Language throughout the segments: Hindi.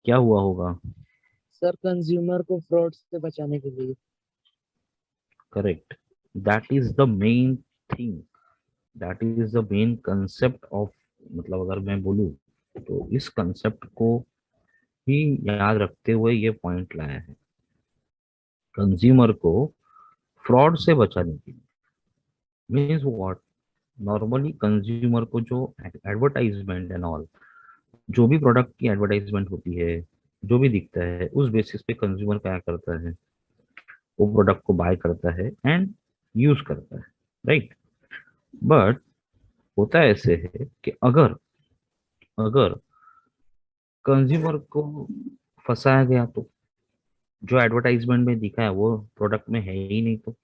क्या हुआ होगा? सर कंज्यूमर को फ्रॉड से बचाने के लिए। Correct, that is the main thing, that is the main concept of, मतलब अगर मैं बोलूँ तो इस कंसेप्ट को ही याद रखते हुए ये पॉइंट लाया है, कंज्यूमर को फ्रॉड से बचाने के लिए। Means what? नॉर्मली कंज्यूमर को जो एडवर्टाइजमेंट एंड ऑल, जो भी प्रोडक्ट की एडवर्टाइजमेंट होती है, जो भी दिखता है उस बेसिस पे कंज्यूमर क्या करता है, वो प्रोडक्ट को बाय करता है एंड यूज करता है, राइट? बट होता ऐसे है कि अगर अगर कंज्यूमर को फंसाया गया तो जो एडवर्टाइजमेंट में दिखा है वो प्रोडक्ट में है ही नहीं तो,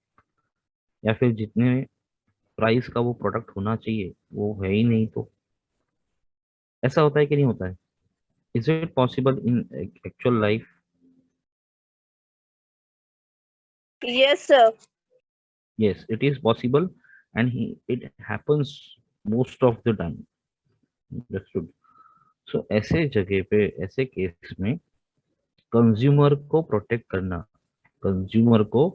या फिर जितने प्राइस का वो प्रोडक्ट होना चाहिए वो है ही नहीं तो, ऐसा होता है कि नहीं होता है? Is it possible in actual life? Yes, sir. Yes, it is possible, and it happens most of the time. Understood? So ऐसे जगह पे, ऐसे केस में कंज्यूमर को प्रोटेक्ट करना, कंज्यूमर को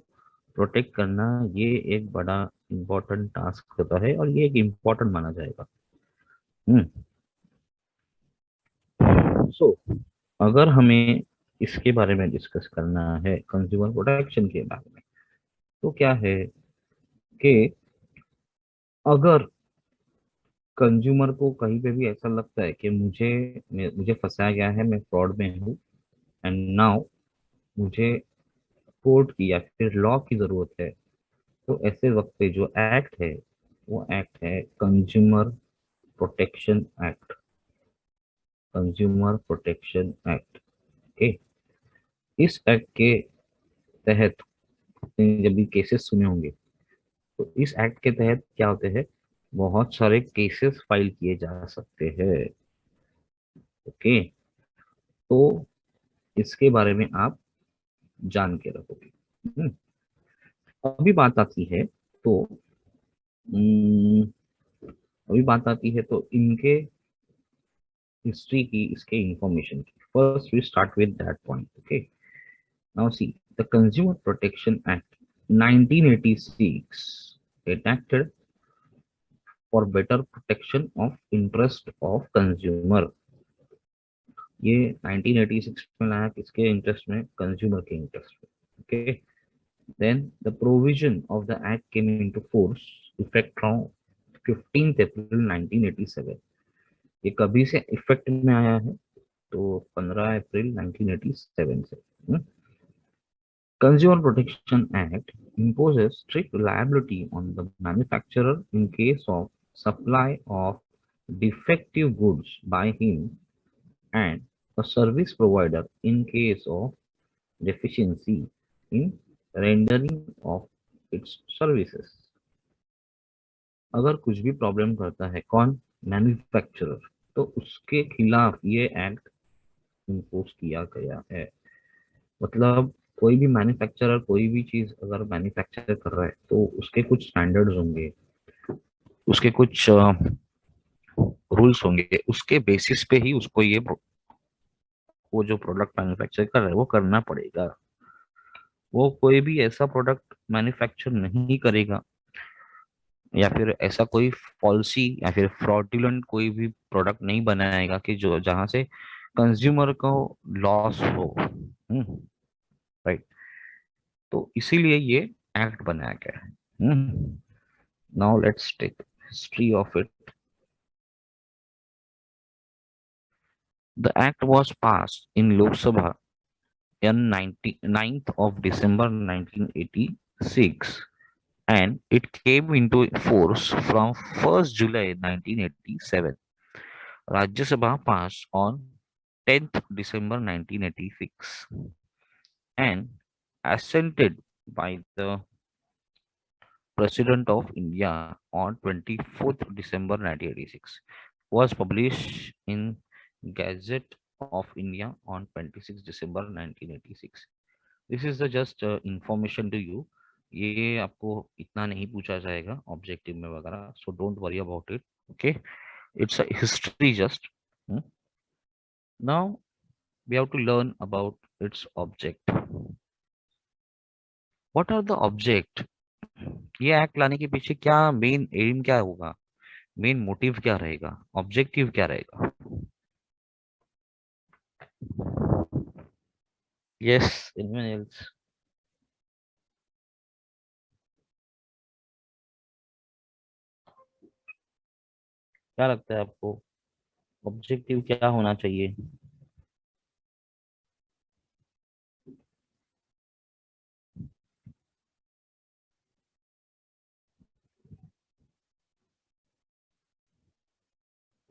प्रोटेक्ट करना, ये एक बड़ा इम्पोर्टेंट टास्क होता है और ये एक इम्पोर्टेंट माना जाएगा। हम्म। सो अगर हमें इसके बारे में डिस्कस करना है, कंज्यूमर प्रोटेक्शन के बारे में, तो क्या है कि अगर कंज्यूमर को कहीं पे भी ऐसा लगता है कि मुझे फंसाया गया है, मैं फ्रॉड में हूँ, एंड नाउ मुझे कोर्ट की या फिर लॉ की जरूरत है, तो ऐसे वक्त पे जो एक्ट है वो एक्ट है consumer protection act. Consumer protection act, okay. इस एक्ट के तहत आपने जब भी केसेस सुने होंगे, तो इस एक्ट के तहत क्या होते हैं, बहुत सारे केसेस फाइल किए जा सकते हैं, ओके। तो इसके बारे में आप जान के रखोगे। अभी बात आती है तो हम्म, अभी बात आती है तो इनके हिस्ट्री की, इसके इंफॉर्मेशन की। First we start with that point, okay. Now see the consumer protection act 1986 enacted for better protection of interest of consumer। ये 1986 में लाया किसके इंटरेस्ट में? कंज्यूमर के इंटरेस्ट में, okay. Then the provision of the act came into force effect from 15th April 1987। ये कभी से इफेक्ट में आया है? तो 15 अप्रैल 1987 से। Consumer Protection Act imposes strict liability on the manufacturer in case of supply of defective goods by him, and a service provider in case of deficiency in rendering of its services। अगर कुछ भी प्रॉब्लम करता है कौन? मैन्युफैक्चरर, तो उसके खिलाफ ये एक्ट इम्पोज किया गया है। मतलब कोई भी मैन्युफैक्चरर कोई भी चीज अगर मैन्युफैक्चर कर रहा है तो उसके कुछ स्टैंडर्ड्स होंगे, उसके कुछ रूल्स होंगे, उसके बेसिस पे ही उसको वो जो प्रोडक्ट मैन्युफैक्चर कर रहा है वो करना पड़ेगा। वो कोई भी ऐसा प्रोडक्ट मैन्युफैक्चर नहीं करेगा, या फिर ऐसा कोई पॉलिसी या फिर फ्रॉडुलेंट कोई भी प्रोडक्ट नहीं बनाएगा कि जो जहां से कंज्यूमर को लॉस हो। राइट, तो इसीलिए ये एक्ट बनाया गया है। Now let's take history of it. The act was passed in Lok Sabha on 9th of December 1986, and it came into force from 1st July 1987. Rajya Sabha passed on 10th December 1986 and assented by the President of India on 24th December 1986, was published in Gazette of India on 26 December 1986। This is the just information to you. ये आपको इतना नहीं पूछा जाएगा ऑब्जेक्टिव में वगैरह, so don't worry about it, okay. It's a history just. Now we have to learn about its object. What are the object? ये एक्ट लाने के पीछे क्या मेन एम क्या होगा, मेन मोटिव क्या रहेगा, ऑब्जेक्टिव क्या रहेगा? Yes, anyone else? क्या लगता है आपको, ऑब्जेक्टिव क्या होना चाहिए?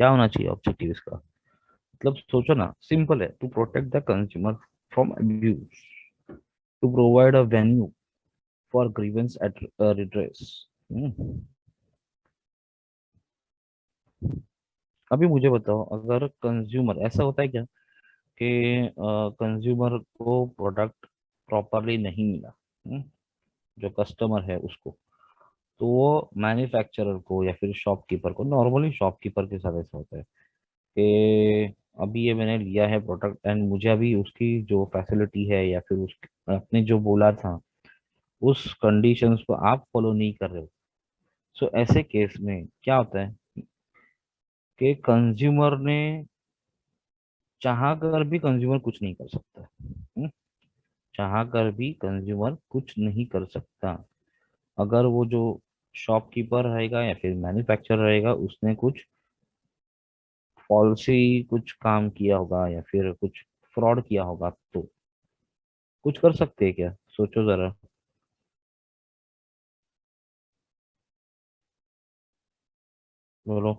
क्या होना चाहिए ऑब्जेक्टिव इसका? मतलब सोचो ना, सिंपल है, to protect the consumer from abuse, to provide a venue for grievance at redress. अभी मुझे बताओ, अगर कंज्यूमर, ऐसा होता है क्या कि कंज्यूमर को प्रोडक्ट प्रॉपरली नहीं मिला, जो कस्टमर है उसको, तो वो मैन्युफैक्चरर को या फिर शॉपकीपर को, नॉर्मली शॉपकीपर के साथ ऐसा होता है कि अभी ये मैंने लिया है प्रोडक्ट एंड मुझे अभी उसकी जो फैसिलिटी है या फिर उस आपने जो बोला था उस कंडीशंस को आप फॉलो नहीं कर रहे हो। सो ऐसे केस में क्या होता है कि कंज्यूमर ने चाह कर भी कंज्यूमर कुछ नहीं कर सकता। चाह कर भी कंज्यूमर कुछ नहीं कर सकता। अगर वो जो शॉपकीपर रहेगा या फिर मैन्युफैक्चरर रहेगा उसने कुछ फॉल्सी कुछ काम किया होगा या फिर कुछ फ्रॉड किया होगा, तो कुछ कर सकते हैं क्या? सोचो जरा। बोलो।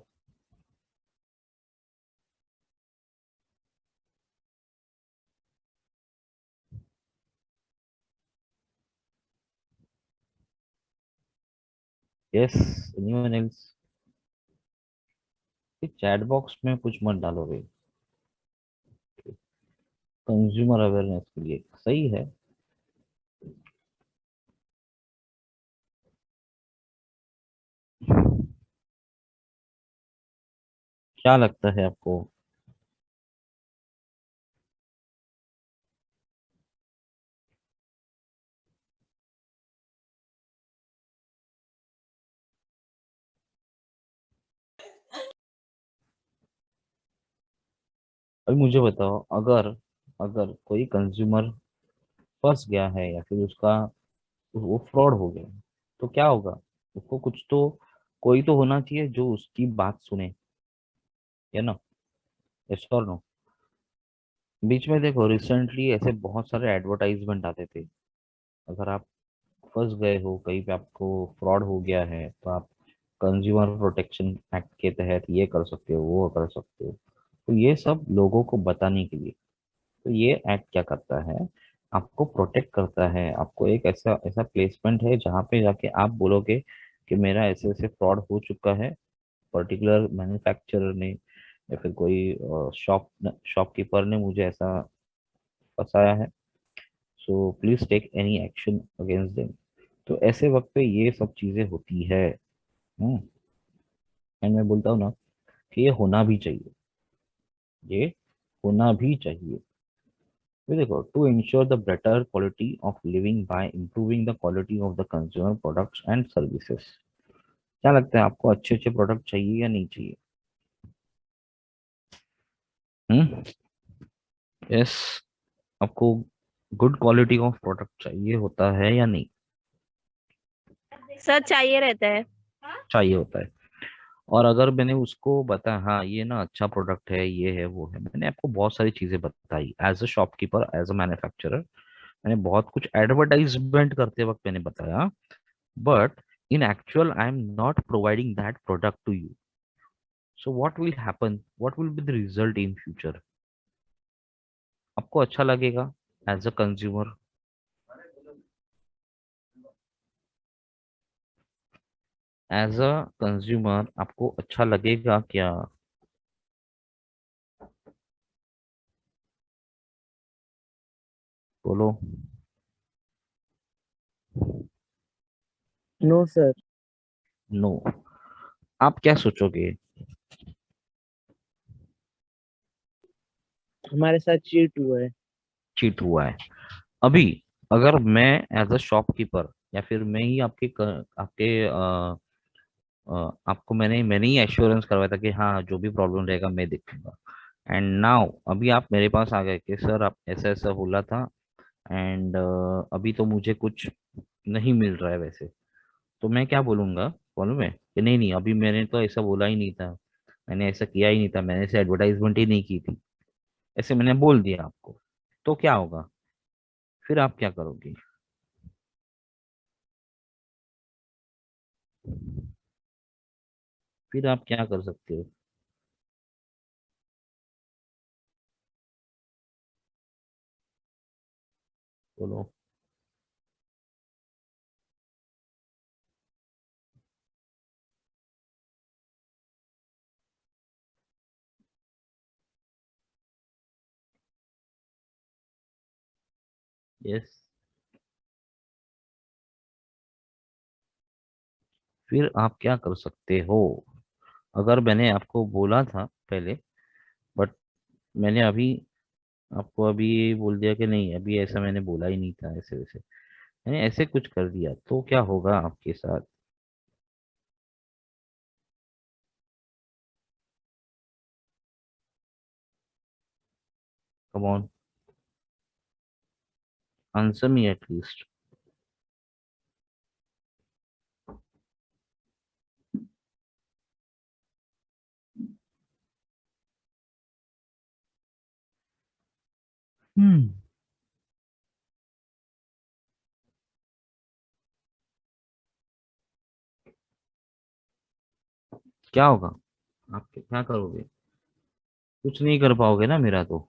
Yes, anyone else? Chat box में कुछ मत डालोगे, कंज्यूमर अवेयरनेस के लिए सही है। क्या लगता है आपको? अभी मुझे बताओ, अगर अगर कोई कंज्यूमर फंस गया है या फिर उसका वो फ्रॉड हो गया, तो क्या होगा? उसको कुछ तो, कोई तो होना चाहिए जो उसकी बात सुने, है ना? यस और नो? बीच में देखो, रिसेंटली ऐसे बहुत सारे एडवर्टाइजमेंट आते थे। अगर आप फंस गए हो कहीं पे, आपको फ्रॉड हो गया है, तो आप कंज्यूमर प्रोटेक्शन एक्ट के तहत ये कर सकते हो, वो कर सकते हो। तो ये सब लोगों को बताने के लिए। तो ये एक्ट क्या करता है, आपको प्रोटेक्ट करता है। आपको एक ऐसा ऐसा प्लेसमेंट है जहाँ पे जाके आप बोलोगे कि मेरा ऐसे ऐसे फ्रॉड हो चुका है, पर्टिकुलर मैन्युफैक्चरर ने या फिर कोई शॉपकीपर ने मुझे ऐसा फंसाया है, so please take any action against them. तो ऐसे वक्त पे ये सब चीजें होती है। हम्म एंड मैं बोलता हूँ ना कि ये होना भी चाहिए, ये होना भी चाहिए। ये देखो, to insure the better quality of living by improving the quality of the consumer products and services. क्या लगता है आपको, अच्छे अच्छे प्रोडक्ट चाहिए या नहीं चाहिए? हम्म यस, आपको गुड क्वालिटी ऑफ प्रोडक्ट चाहिए होता है या नहीं? सर चाहिए रहता है। चाहिए होता है। और अगर मैंने उसको बताया हाँ ये ना अच्छा प्रोडक्ट है, ये है वो है, मैंने आपको बहुत सारी चीजें बताई as a shopkeeper, as a manufacturer, मैंने बहुत कुछ एडवर्टाइजमेंट करते वक्त मैंने बताया, but in actual I am not providing that product to you. So what will happen, what will be the result in future? आपको अच्छा लगेगा as a consumer? As a consumer आपको अच्छा लगेगा क्या? बोलो। No sir. नो। आप क्या सोचोगे? हमारे साथ चीट हुआ है। चीट हुआ है। अभी अगर मैं एज अ शॉपकीपर या फिर मैं ही आपके आपको मैंने ही एश्योरेंस करवाया था कि हाँ जो भी प्रॉब्लम रहेगा मैं देखूंगा, एंड नाउ अभी आप मेरे पास आ गए कि सर आप ऐसा ऐसा बोला था, एंड अभी तो मुझे कुछ नहीं मिल रहा है वैसे, तो मैं क्या बोलूंगा मालूम है कि नहीं नहीं अभी मैंने तो ऐसा बोला ही नहीं था, मैंने ऐसा किया ही नहीं था, मैंने ऐसे एडवर्टाइजमेंट ही नहीं की थी, ऐसे मैंने बोल दिया आपको, तो क्या होगा? फिर आप क्या करोगे? फिर आप क्या कर सकते हो? बोलो। यस। फिर आप क्या कर सकते हो? अगर मैंने आपको बोला था पहले, बट मैंने अभी आपको अभी बोल दिया कि नहीं अभी ऐसा मैंने बोला ही नहीं था, ऐसे वैसे मैंने ऐसे कुछ कर दिया, तो क्या होगा आपके साथ? Come on, answer me at least. Hmm. क्या होगा? आप क्या करोगे? कुछ नहीं कर पाओगे ना मेरा तो।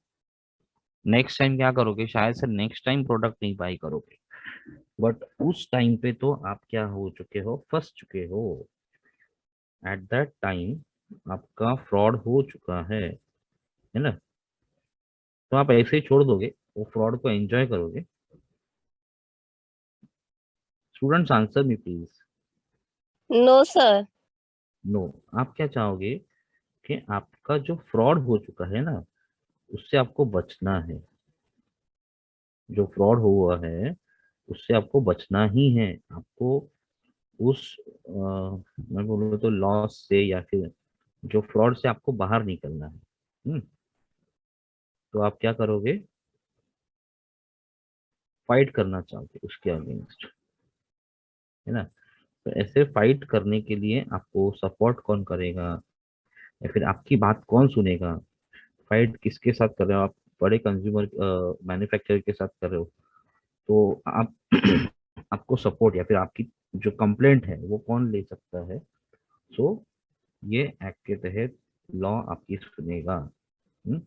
नेक्स्ट टाइम क्या करोगे? शायद से नेक्स्ट टाइम प्रोडक्ट नहीं बाई करोगे, बट उस टाइम पे तो आप क्या हो चुके हो, फंस चुके हो। एट दैट टाइम आपका फ्रॉड हो चुका है ना? तो आप ऐसे ही छोड़ दोगे, वो फ्रॉड को एंजॉय करोगे? Students answer me please. No, sir. No. आप क्या चाहोगे कि आपका जो फ्रॉड हो चुका है ना, उससे आपको बचना है। जो फ्रॉड हुआ है उससे आपको बचना ही है। आपको उस मैं बोलूँ तो लॉस से या फिर जो फ्रॉड से आपको बाहर निकलना है। तो आप क्या करोगे? फाइट करना चाहोगे उसके अगेंस्ट, है ना? तो ऐसे फाइट करने के लिए आपको सपोर्ट कौन करेगा या फिर आपकी बात कौन सुनेगा? फाइट किसके साथ कर रहे हो आप? बड़े कंज्यूमर मैन्युफैक्चरर के साथ कर रहे हो, तो आप आपको सपोर्ट या फिर आपकी जो कंप्लेंट है वो कौन ले सकता है? सो ये एक्ट के तहत लॉ आपकी सुनेगा। हम्म?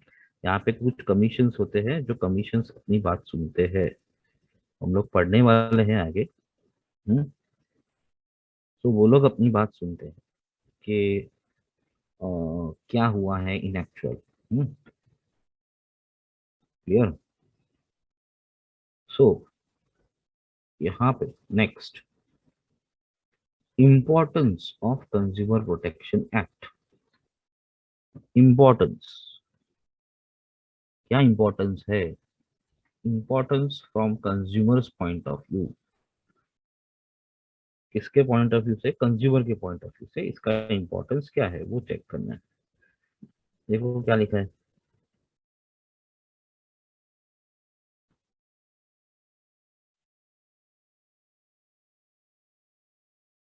यहाँ पे कुछ कमीशंस होते हैं जो कमीशंस अपनी बात सुनते हैं, हम लोग पढ़ने वाले हैं आगे। हम्म? तो वो लोग अपनी बात सुनते हैं कि क्या हुआ है इन एक्चुअल। क्लियर? सो यहाँ पे next, importance of consumer protection act. Importance, क्या इम्पोर्टेंस है? Importance from consumers point of view. किसके पॉइंट ऑफ व्यू से? कंज्यूमर के पॉइंट ऑफ व्यू से इसका इम्पोर्टेंस क्या है वो चेक करना है। देखो क्या लिखा है।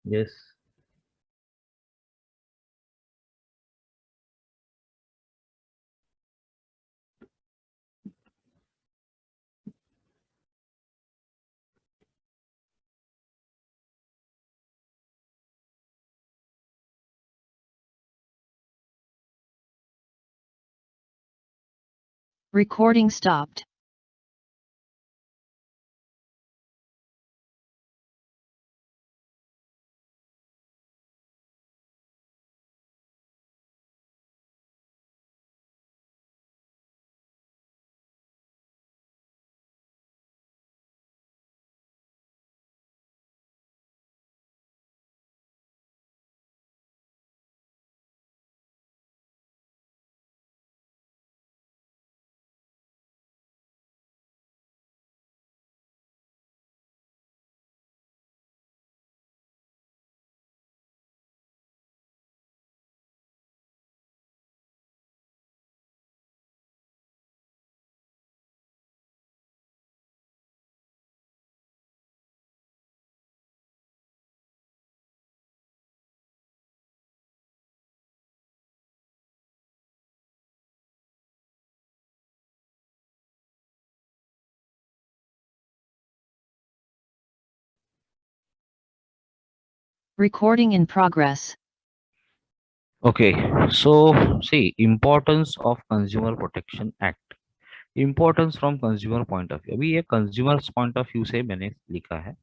Yes. Recording stopped. Recording in progress. Okay, so see, importance of Consumer Protection Act. Importance from consumer point of view, अभी ये consumers point of view से मैंने लिखा है.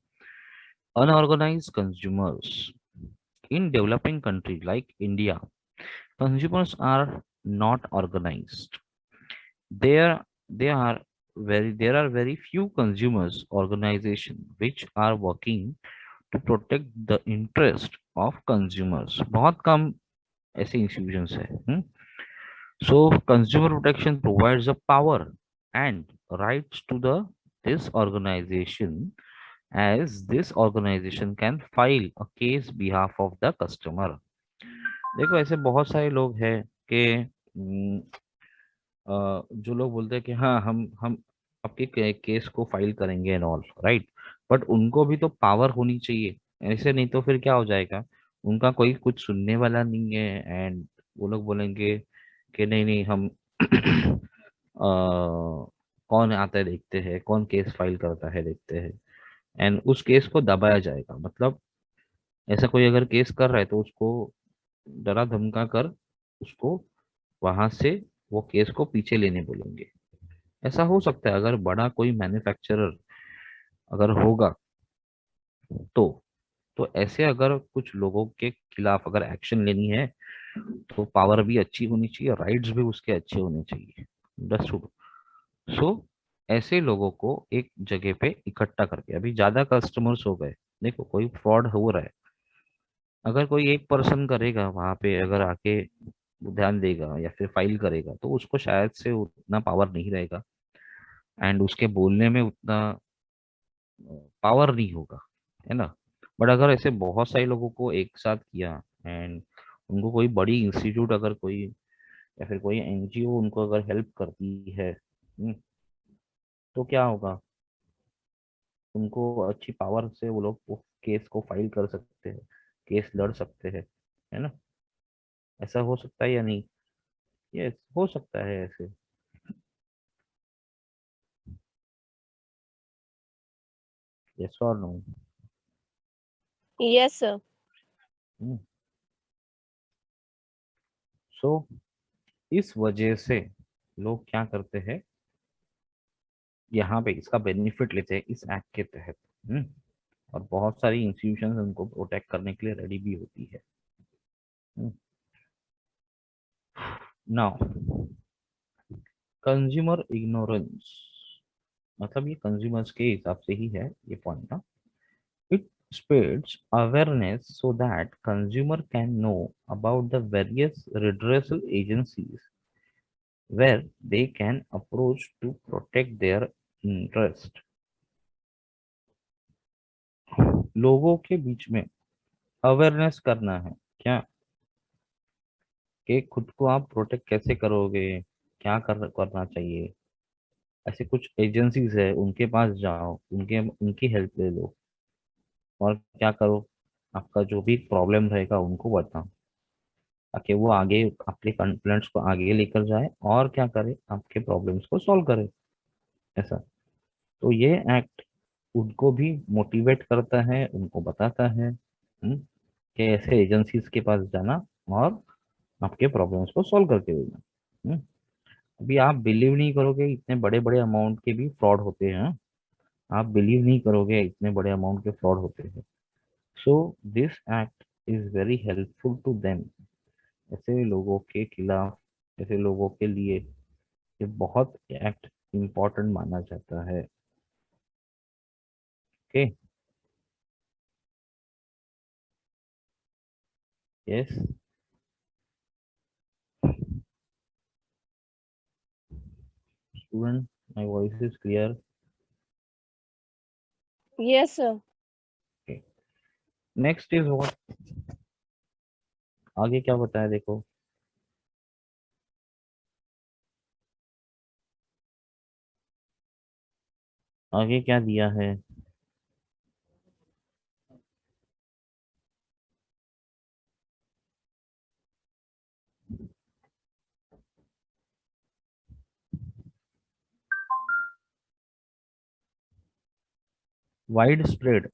Unorganized consumers in developing country like India, consumers are not organized. There are very few consumers organization which are working to protect the interest of consumers. बहुत कम ऐसे इंस्टीट्यूशंस है. So consumer protection provides a power and rights to the this organization, as this organization can file a case behalf of the customer. देखो ऐसे बहुत सारे लोग हैं कि जो लोग बोलते हैं कि हाँ हम आपके केस को फाइल करेंगे एंड ऑल राइट, बट उनको भी तो पावर होनी चाहिए. ऐसे नहीं तो फिर क्या हो जाएगा, उनका कोई कुछ सुनने वाला नहीं है एंड वो लोग बोलेंगे कि नहीं नहीं हम कौन आता है देखते हैं, कौन केस फाइल करता है देखते हैं, एंड उस केस को दबाया जाएगा. मतलब ऐसा कोई अगर केस कर रहा है तो उसको डरा धमका कर उसको वहां से वो केस को पीछे लेने बोलेंगे. ऐसा हो सकता है अगर बड़ा कोई मैन्युफैक्चरर अगर होगा तो ऐसे अगर कुछ लोगों के खिलाफ अगर एक्शन लेनी है तो पावर भी अच्छी होनी चाहिए, राइट्स भी उसके अच्छे होने चाहिए. अंडरस्टूड. सो ऐसे लोगों को एक जगह पे इकट्ठा करके, अभी ज्यादा कस्टमर्स हो गए, देखो कोई फ्रॉड हो रहा है, अगर कोई एक पर्सन करेगा वहां पे अगर आके ध्यान देगा या फिर फाइल करेगा तो उसको शायद से उतना पावर नहीं रहेगा एंड उसके बोलने में उतना पावर नहीं होगा, है ना. बट अगर ऐसे बहुत सारे लोगों को एक साथ किया एंड उनको कोई बड़ी इंस्टीट्यूट अगर कोई या फिर कोई एनजीओ उनको अगर हेल्प करती है, तो क्या होगा, उनको अच्छी पावर से वो लोग वो केस को फाइल कर सकते हैं, केस लड़ सकते हैं, है ना. ऐसा हो सकता है या नहीं? यस, हो सकता है ऐसे. यस और नो? Yes, sir. सो इस वजह से लोग क्या करते हैं, यहाँ पे इसका बेनिफिट लेते हैं इस एक्ट के तहत. और बहुत सारी इंस्टीट्यूशंस उनको प्रोटेक्ट करने के लिए रेडी भी होती है. नाउ कंज्यूमर इग्नोरेंस, मतलब ये कंज्यूमर्स के हिसाब से ही है ये पॉइंट ना. It spreads awareness so that consumer can know about the various redressal agencies where they can approach to protect their interest. लोगों के बीच में अवेयरनेस करना है क्या, कि खुद को आप प्रोटेक्ट कैसे करोगे, क्या करना चाहिए. ऐसे कुछ एजेंसीज है उनके पास जाओ, उनके उनकी हेल्प ले लो और क्या करो, आपका जो भी प्रॉब्लम रहेगा उनको बताओ ताकि वो आगे आपके कंप्लेंट्स को आगे लेकर जाए और क्या करे, आपके प्रॉब्लम्स को सॉल्व करे. ऐसा. तो ये एक्ट उनको भी मोटिवेट करता है, उनको बताता है कि ऐसे एजेंसीज के पास जाना और आपके प्रॉब्लम्स को सॉल्व करके देना. हम्म, अभी आप बिलीव नहीं करोगे इतने बड़े बड़े अमाउंट के भी फ्रॉड होते हैं. आप बिलीव नहीं करोगे इतने बड़े अमाउंट के फ्रॉड होते हैं. So this act is very helpful to them. ऐसे लोगों के खिलाफ, ऐसे लोगों के लिए ये बहुत एक्ट इम्पोर्टेंट माना जाता है. Okay. Yes. Student, my voice is clear? Yes, sir. Next is what, आगे क्या बताया देखो. आगे क्या दिया है, wide spread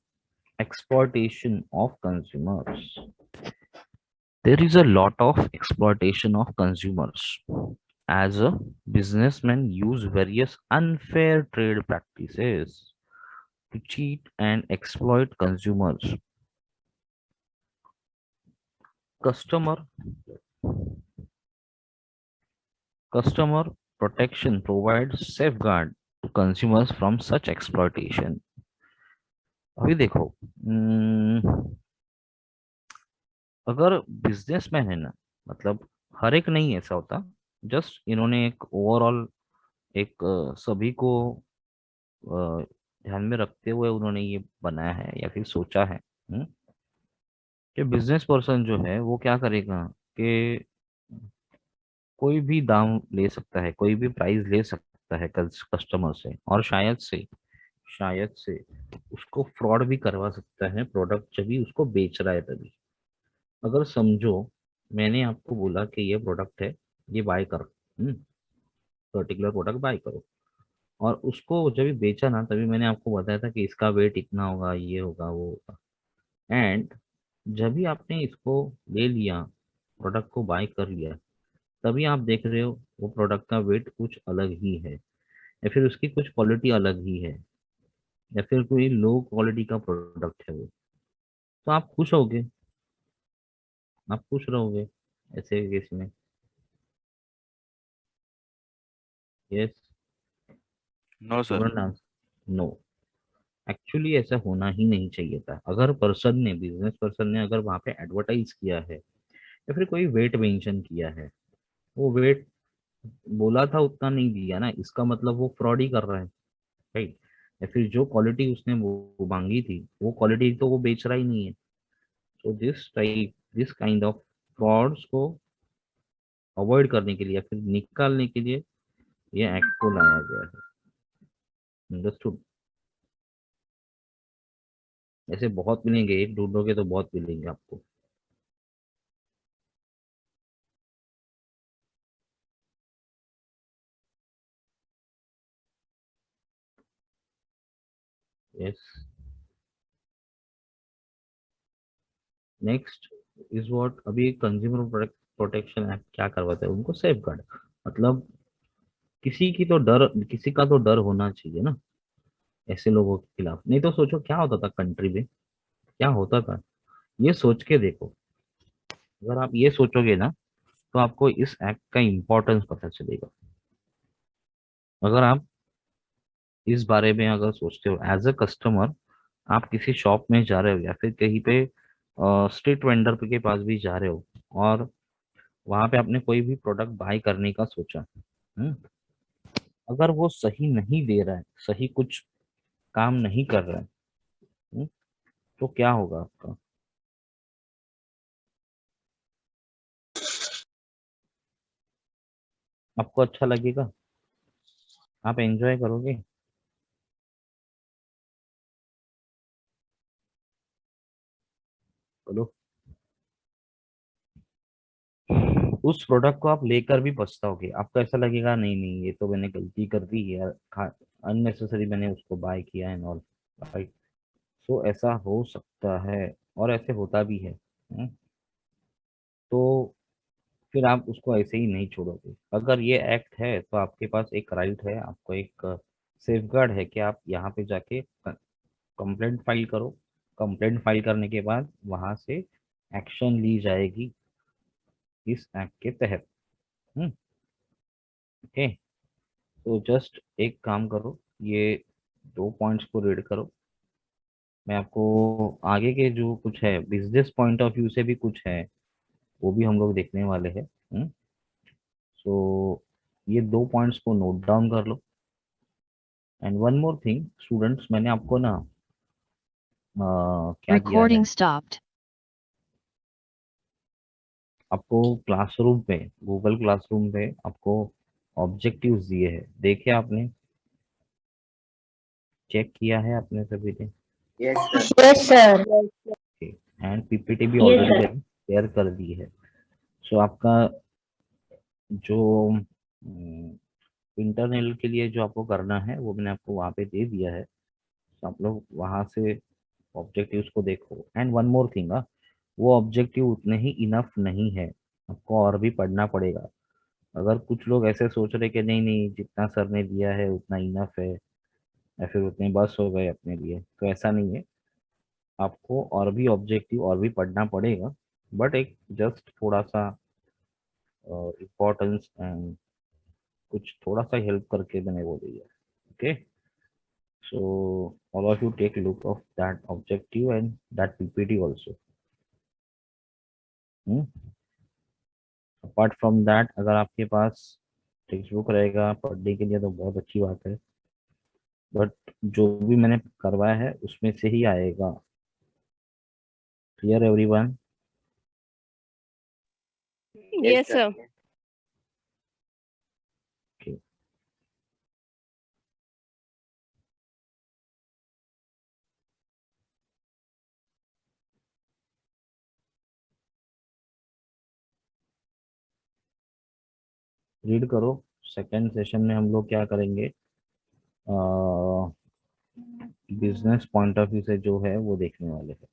exploitation of consumers. There is a lot of exploitation of consumers as a businessmen use various unfair trade practices to cheat and exploit consumers. Customer Customer protection provides safeguard to consumers from such exploitation. अभी देखो, अगर बिजनेसमैन है ना, मतलब हर एक नहीं ऐसा होता, जस्ट इन्होंने एक ओवरऑल एक सभी को अ, ध्यान में रखते हुए उन्होंने ये बनाया है या फिर सोचा है, कि बिजनेस पर्सन जो है वो क्या करेगा कि कोई भी दाम ले सकता है, कोई भी प्राइस ले सकता है कस्टमर से, और शायद से उसको फ्रॉड भी करवा सकता है प्रोडक्ट जब भी उसको बेच रहा है तभी। अगर समझो मैंने आपको बोला कि ये प्रोडक्ट है, ये बाय करो, पर्टिकुलर प्रोडक्ट बाय करो, और उसको जब भी बेचा ना तभी मैंने आपको बताया था कि इसका वेट इतना होगा, ये होगा, वो होगा। एंड जब भी आपने इसको ले लिया, प्रोडक्ट को बाय कर लिया, तभी आप देख रहे हो वो प्रोडक्ट का वेट कुछ अलग ही है, या फिर उसकी कुछ क्वालिटी अलग ही है, या फिर कोई लो क्वालिटी का प्रोडक्ट है वो, तो आप खुश होगे, आप खुश रहोगे ऐसे केस में। Yes. No sir. Student answer no. Actually ऐसा होना ही नहीं चाहिए था। अगर पर्सन ने, बिजनेस पर्सन ने अगर वहां पे एडवर्टाइज किया है या फिर कोई वेट मेंशन किया है, वो वेट बोला था उतना नहीं दिया ना, इसका मतलब वो फ्रॉड ही कर रहा है, राइट? या फिर जो क्वालिटी उसने वो मांगी थी वो क्वालिटी तो वो बेच रहा ही नहीं है। तो दिस काइंड ऑफ फ्रॉड्स को अवॉइड करने के लिए या फिर निकालने के लिए ये एक्ट को लाया गया है। अंडरस्टूड? ऐसे बहुत मिलेंगे, एक ढूंढोगे तो बहुत मिलेंगे आपको। यस। नेक्स्ट इज व्हाट, अभी कंज्यूमर प्रोटेक्शन एक्ट क्या करवाता है उनको? Safe guard. मतलब किसी का तो डर होना चाहिए ना ऐसे लोगों के खिलाफ। नहीं तो सोचो क्या होता था कंट्री में, क्या होता था, ये सोच के देखो। अगर आप ये सोचोगे ना तो आपको इस एक्ट का इम्पोर्टेंस पता चलेगा। अगर आप इस बारे में अगर सोचते हो एज अ कस्टमर, आप किसी शॉप में जा रहे हो या फिर कहीं पे स्ट्रीट वेंडर के पास भी जा रहे हो, और वहां पे आपने कोई भी प्रोडक्ट बाय करने का सोचा, अगर वो सही नहीं दे रहा है, सही कुछ काम नहीं कर रहा है, हम्म, तो क्या होगा आपका? आपको अच्छा लगेगा? आप एंजॉय करोगे? बोलो। उस प्रोडक्ट को आप लेकर भी पछताओगे, आपको ऐसा लगेगा नहीं नहीं ये तो मैंने गलती कर दी है, अननेसेसरी मैंने उसको बाय किया है और राइट। सो ऐसा हो सकता है और ऐसे होता भी है। तो फिर आप उसको ऐसे ही नहीं छोड़ोगे। अगर ये एक्ट है तो आपके पास एक राइट है, आपको एक सेफगार्ड है कि आप यहाँ पे जाके कंप्लेंट फाइल करो। कंप्लेंट फाइल करने के बाद वहां से एक्शन ली जाएगी इस एक्ट के तहत। हम्म। ओके। तो जस्ट एक काम करो, ये 2 पॉइंट्स को रीड करो। मैं आपको आगे के जो कुछ है बिजनेस पॉइंट ऑफ व्यू से भी कुछ है वो भी हम लोग देखने वाले हैं। सो ये 2 पॉइंट्स को नोट डाउन कर लो। And one more thing students, मैंने आपको ना क्या दिया है, Recording stopped. आपको क्लासरूम पे, गूगल क्लासरूम पे आपको ऑब्जेक्टिव्स दिए हैं, देखे आपने? चेक किया है आपने सभी ने? Yes, sir. एंड पीपीटी भी Yes, ऑलरेडी sir. मैंने शेयर कर दी है। सो आपका जो इंटरनल के लिए जो आपको करना है वो मैंने आपको वहाँ पे दे दिया है। तो आप लोग वहाँ से ऑब्जेक्टिव्स को देखो। एंड वन मोर थिंग, वो ऑब्जेक्टिव उतने ही इनफ नहीं है, आपको और भी पढ़ना पड़ेगा। अगर कुछ लोग ऐसे सोच रहे कि नहीं नहीं जितना सर ने दिया है उतना इनफ है या फिर उतने बस हो गए अपने लिए, तो ऐसा नहीं है। आपको और भी ऑब्जेक्टिव और भी पढ़ना पड़ेगा, बट एक जस्ट थोड़ा सा इम्पोर्टेंस एंड कुछ थोड़ा सा हेल्प करके मैंने वो दिया। Okay, so all of you take look of that objective and that PPT also. Apart from that, अगर आपके पास टेक्स्ट बुक रहेगा पढ़ने के लिए तो बहुत अच्छी बात है, बट जो भी मैंने करवाया है उसमें से ही आएगा। Clear everyone? Yes, sir. Okay, read करो। सेकेंड सेशन में हम लोग क्या करेंगे, बिजनेस पॉइंट ऑफ व्यू से जो है वो देखने वाले हैं।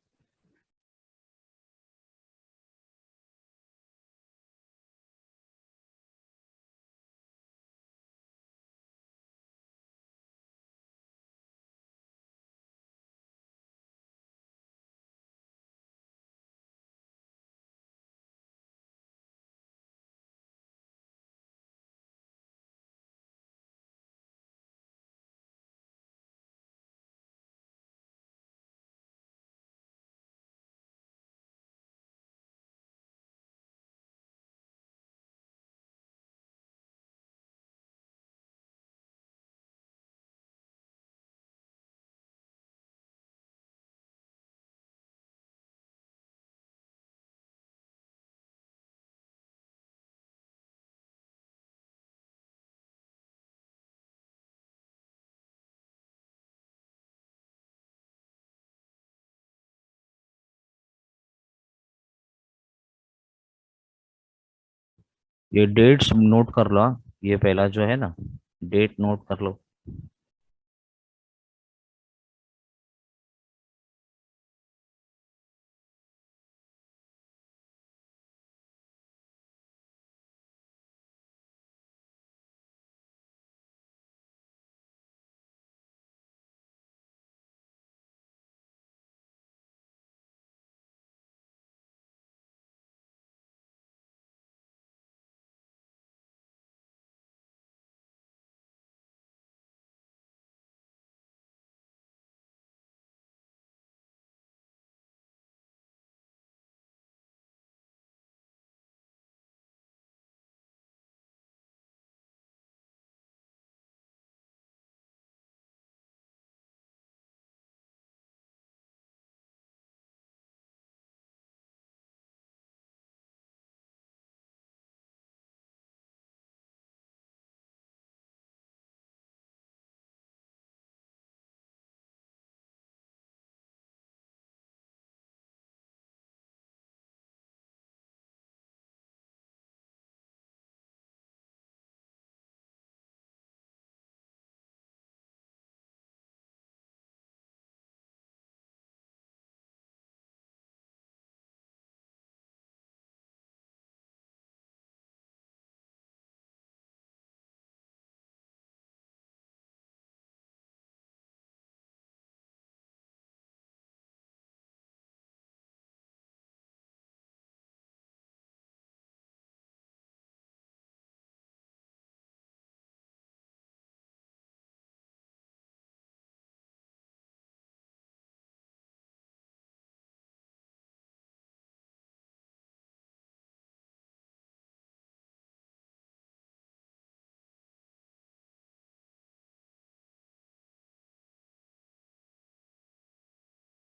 ये डेट्स नोट कर लो, ये पहला जो है ना, डेट नोट कर लो।